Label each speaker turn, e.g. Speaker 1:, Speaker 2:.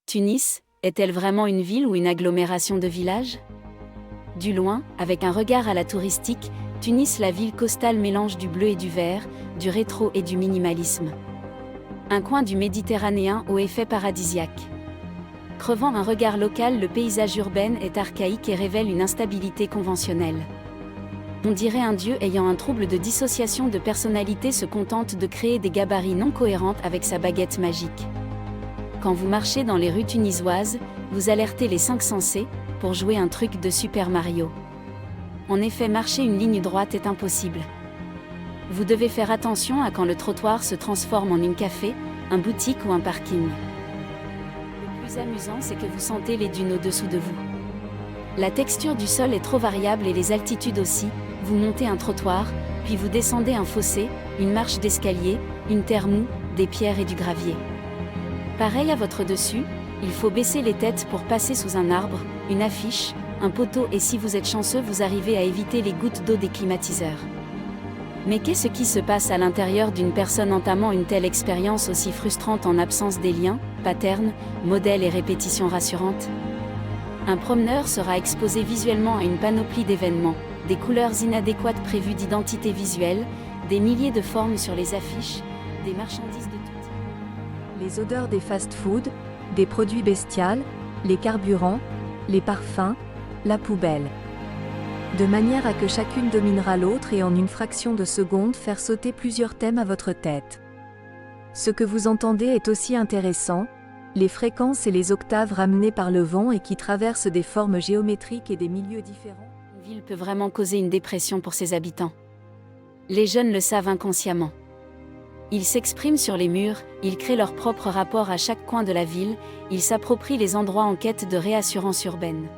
Speaker 1: Tunis, est-elle vraiment une ville ou une agglomération de villages? Du loin, avec un regard à la touristique, Tunis, la ville costale mélange du bleu et du vert, du rétro et du minimalisme. Un coin du Méditerranéen au effet paradisiaque. Crevant un regard local, le paysage urbain est archaïque et révèle une instabilité conventionnelle. On dirait un dieu ayant un trouble de dissociation de personnalité se contente de créer des gabarits non cohérents avec sa baguette magique. Quand vous marchez dans les rues tunisoises, vous alertez les 5 sensés, pour jouer un truc de Super Mario. En effet, marcher une ligne droite est impossible. Vous devez faire attention à quand le trottoir se transforme en une café, un boutique ou un parking. Le plus amusant, c'est que vous sentez les dunes au-dessous de vous. La texture du sol est trop variable et les altitudes aussi. Vous montez un trottoir, puis vous descendez un fossé, une marche d'escalier, une terre moue, des pierres et du gravier. Pareil à votre dessus, il faut baisser les têtes pour passer sous un arbre, une affiche, un poteau et si vous êtes chanceux vous arrivez à éviter les gouttes d'eau des climatiseurs. Mais qu'est-ce qui se passe à l'intérieur d'une personne entamant une telle expérience aussi frustrante en absence des liens, patterns, modèles et répétitions rassurantes? Un promeneur sera exposé visuellement à une panoplie d'événements, des couleurs inadéquates prévues d'identité visuelle, des milliers de formes sur les affiches, des marchandises de tout type.
Speaker 2: Les odeurs des fast-foods, des produits bestials, les carburants, les parfums, la poubelle. De manière à que chacune dominera l'autre et en une fraction de seconde faire sauter plusieurs thèmes à votre tête. Ce que vous entendez est aussi intéressant, les fréquences et les octaves ramenées par le vent et qui traversent des formes géométriques et des milieux différents.
Speaker 1: Une ville peut vraiment causer une dépression pour ses habitants. Les jeunes le savent inconsciemment. Ils s'expriment sur les murs, ils créent leur propre rapport à chaque coin de la ville, ils s'approprient les endroits en quête de réassurance urbaine.